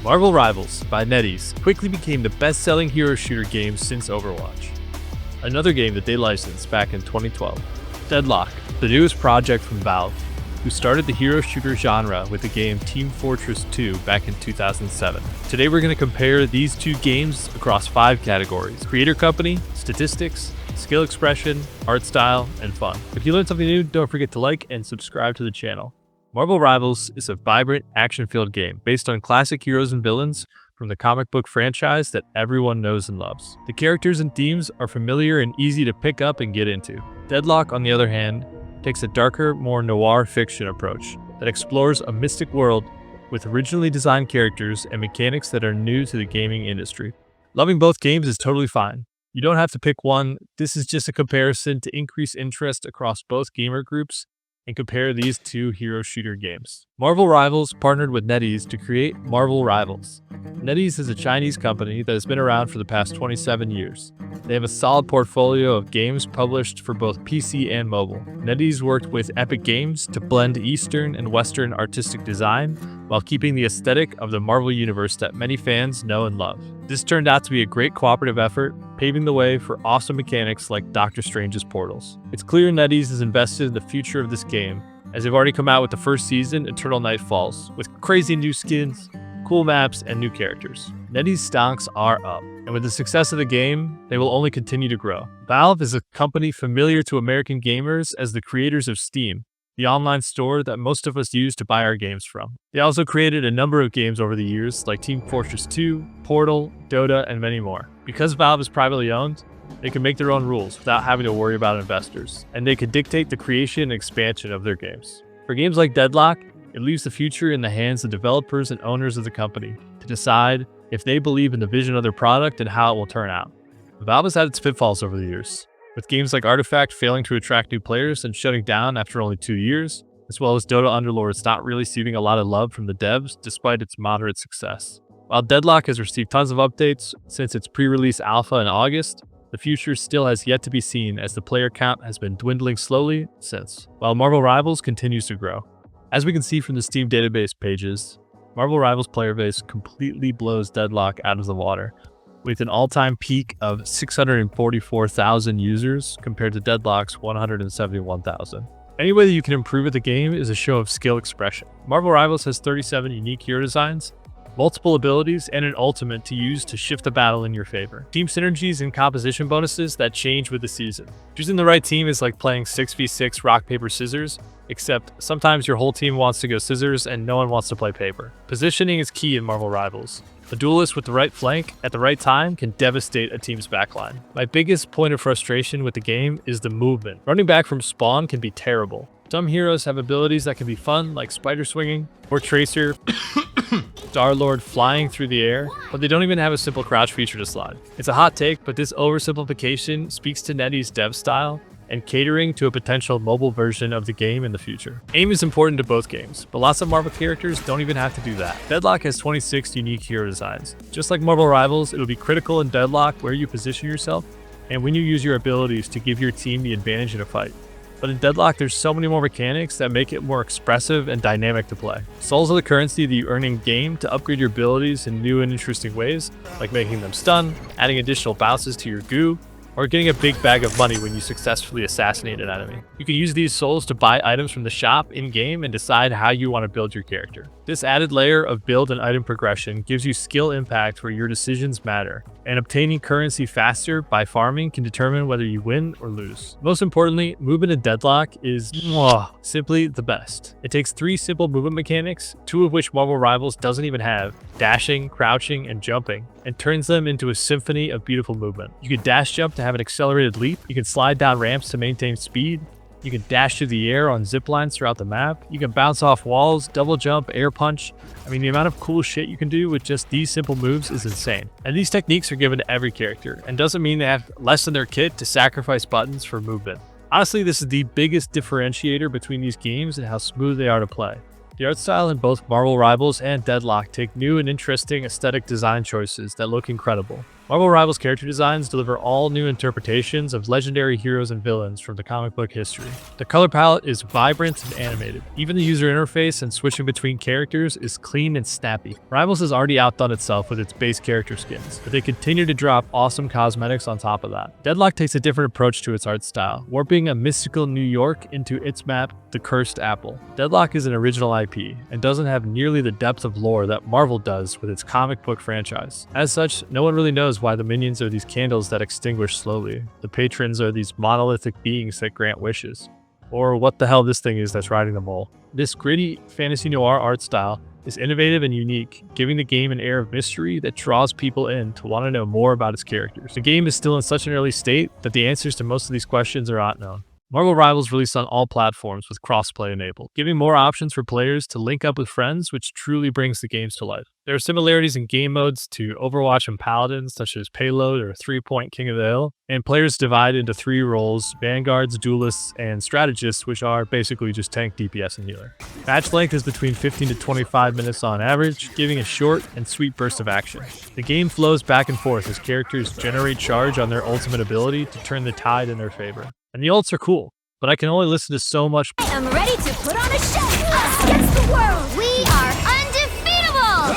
Marvel Rivals by NetEase quickly became the best-selling hero shooter game since Overwatch. Another game that they licensed back in 2012. Deadlock, the newest project from Valve, who started the hero shooter genre with the game Team Fortress 2 back in 2007. Today we're going to compare these two games across 5 categories: creator company, statistics, skill expression, art style, and fun. If you learned something new, don't forget to like and subscribe to the channel. Marvel Rivals is a vibrant, action-filled game based on classic heroes and villains from the comic book franchise that everyone knows and loves. The characters and themes are familiar and easy to pick up and get into. Deadlock, on the other hand, takes a darker, more noir fiction approach that explores a mystic world with originally designed characters and mechanics that are new to the gaming industry. Loving both games is totally fine. You don't have to pick one. This is just a comparison to increase interest across both gamer groups and compare these two hero shooter games. Marvel Rivals partnered with NetEase to create Marvel Rivals. NetEase is a Chinese company that has been around for the past 27 years. They have a solid portfolio of games published for both PC and mobile. NetEase worked with Epic Games to blend Eastern and Western artistic design while keeping the aesthetic of the Marvel Universe that many fans know and love. This turned out to be a great cooperative effort, paving the way for awesome mechanics like Doctor Strange's portals. It's clear NetEase is invested in the future of this game, as they've already come out with the first season, Eternal Night Falls, with crazy new skins, cool maps, and new characters. NetEase stocks are up, and with the success of the game, they will only continue to grow. Valve is a company familiar to American gamers as the creators of Steam, the online store that most of us use to buy our games from. They also created a number of games over the years, like Team Fortress 2, Portal, Dota, and many more. Because Valve is privately owned, they can make their own rules without having to worry about investors, and they can dictate the creation and expansion of their games. For games like Deadlock, it leaves the future in the hands of developers and owners of the company to decide if they believe in the vision of their product and how it will turn out. Valve has had its pitfalls over the years, with games like Artifact failing to attract new players and shutting down after only 2 years, as well as Dota Underlords not really receiving a lot of love from the devs despite its moderate success. While Deadlock has received tons of updates since its pre-release alpha in August, the future still has yet to be seen as the player count has been dwindling slowly since, while Marvel Rivals continues to grow. As we can see from the Steam database pages, Marvel Rivals player base completely blows Deadlock out of the water, with an all-time peak of 644,000 users compared to Deadlock's 171,000. Any way that you can improve at the game is a show of skill expression. Marvel Rivals has 37 unique hero designs, multiple abilities, and an ultimate to use to shift the battle in your favor. Team synergies and composition bonuses that change with the season. Choosing the right team is like playing 6v6 rock, paper, scissors, except sometimes your whole team wants to go scissors and no one wants to play paper. Positioning is key in Marvel Rivals. A duelist with the right flank at the right time can devastate a team's backline. My biggest point of frustration with the game is the movement. Running back from spawn can be terrible. Some heroes have abilities that can be fun, like spider swinging or Tracer, Star-Lord flying through the air, but they don't even have a simple crouch feature to slide. It's a hot take, but this oversimplification speaks to NetEase dev style and catering to a potential mobile version of the game in the future. Aim is important to both games, but lots of Marvel characters don't even have to do that. Deadlock has 26 unique hero designs. Just like Marvel Rivals, it'll be critical in Deadlock where you position yourself and when you use your abilities to give your team the advantage in a fight. But in Deadlock, there's so many more mechanics that make it more expressive and dynamic to play. Souls are the currency that you earn in game to upgrade your abilities in new and interesting ways, like making them stun, adding additional bounces to your goo, or getting a big bag of money when you successfully assassinate an enemy. You can use these souls to buy items from the shop in-game and decide how you want to build your character. This added layer of build and item progression gives you skill impact where your decisions matter, and obtaining currency faster by farming can determine whether you win or lose. Most importantly, movement in Deadlock is simply the best. It takes 3 simple movement mechanics, 2 of which Marvel Rivals doesn't even have, dashing, crouching, and jumping, and turns them into a symphony of beautiful movement. You can dash jump to have an accelerated leap, you can slide down ramps to maintain speed, you can dash through the air on zip lines throughout the map, you can bounce off walls, double jump, air punch. I mean, the amount of cool shit you can do with just these simple moves is insane. And these techniques are given to every character, and doesn't mean they have less in their kit to sacrifice buttons for movement. Honestly, this is the biggest differentiator between these games and how smooth they are to play. The art style in both Marvel Rivals and Deadlock take new and interesting aesthetic design choices that look incredible, Marvel Rivals character designs deliver all new interpretations of legendary heroes and villains from the comic book history. The color palette is vibrant and animated. Even the user interface and switching between characters is clean and snappy. Rivals has already outdone itself with its base character skins, but they continue to drop awesome cosmetics on top of that. Deadlock takes a different approach to its art style, warping a mystical New York into its map, the Cursed Apple. Deadlock is an original IP and doesn't have nearly the depth of lore that Marvel does with its comic book franchise. As such, no one really knows why the minions are these candles that extinguish slowly, the patrons are these monolithic beings that grant wishes, or what the hell this thing is that's riding them all. This gritty fantasy noir art style is innovative and unique, giving the game an air of mystery that draws people in to want to know more about its characters. The game is still in such an early state that the answers to most of these questions are not known. Marvel Rivals released on all platforms with crossplay enabled, giving more options for players to link up with friends, which truly brings the games to life. There are similarities in game modes to Overwatch and Paladins, such as Payload or 3-Point King of the Hill, and players divide into 3 roles: Vanguards, Duelists, and Strategists, which are basically just tank, DPS, and healer. Match length is between 15 to 25 minutes on average, giving a short and sweet burst of action. The game flows back and forth as characters generate charge on their ultimate ability to turn the tide in their favor. And the ults are cool, but I can only listen to so much. I am ready to put on a show! Us against the world! We are undefeatable!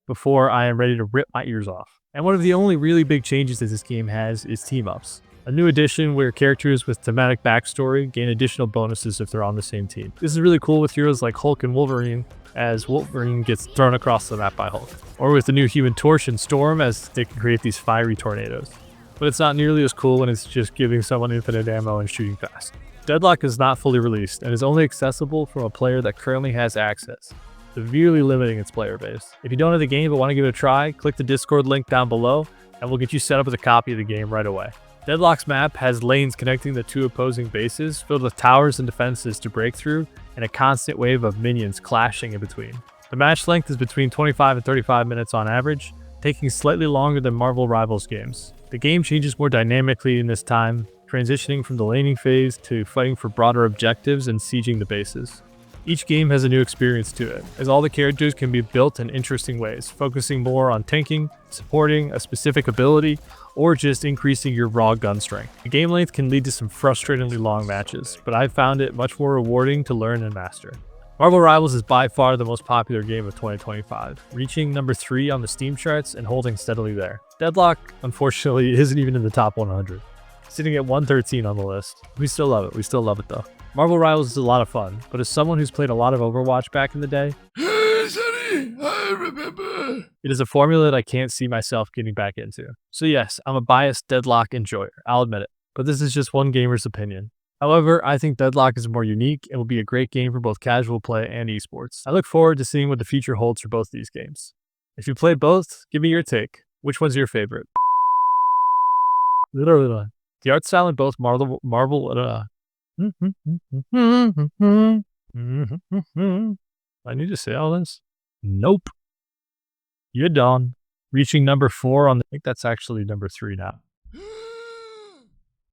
Before I am ready to rip my ears off. And one of the only really big changes that this game has is team-ups. A new addition where characters with thematic backstory gain additional bonuses if they're on the same team. This is really cool with heroes like Hulk and Wolverine, as Wolverine gets thrown across the map by Hulk. Or with the new Human Torch and Storm, as they can create these fiery tornadoes. But it's not nearly as cool when it's just giving someone infinite ammo and shooting fast. Deadlock is not fully released and is only accessible from a player that currently has access, severely limiting its player base. If you don't have the game but want to give it a try, click the Discord link down below and we'll get you set up with a copy of the game right away. Deadlock's map has lanes connecting the 2 opposing bases, filled with towers and defenses to break through, and a constant wave of minions clashing in between. The match length is between 25 and 35 minutes on average, taking slightly longer than Marvel Rivals games. The game changes more dynamically in this time, transitioning from the laning phase to fighting for broader objectives and sieging the bases. Each game has a new experience to it, as all the characters can be built in interesting ways, focusing more on tanking, supporting a specific ability, or just increasing your raw gun strength. The game length can lead to some frustratingly long matches, but I've found it much more rewarding to learn and master. Marvel Rivals is by far the most popular game of 2025, reaching number 3 on the Steam charts and holding steadily there. Deadlock, unfortunately, isn't even in the top 100, sitting at 113 on the list. We still love it. We still love it though. Marvel Rivals is a lot of fun, but as someone who's played a lot of Overwatch back in the day, I remember. It is a formula that I can't see myself getting back into. So yes, I'm a biased Deadlock enjoyer, I'll admit it, but this is just one gamer's opinion. However, I think Deadlock is more unique and will be a great game for both casual play and esports. I look forward to seeing what the future holds for both these games. If you played both, give me your take. Which one's your favorite? The art style in both Marvel. I need to say all this? Nope. You're done. Reaching number 4 on the. I think that's actually number 3 now.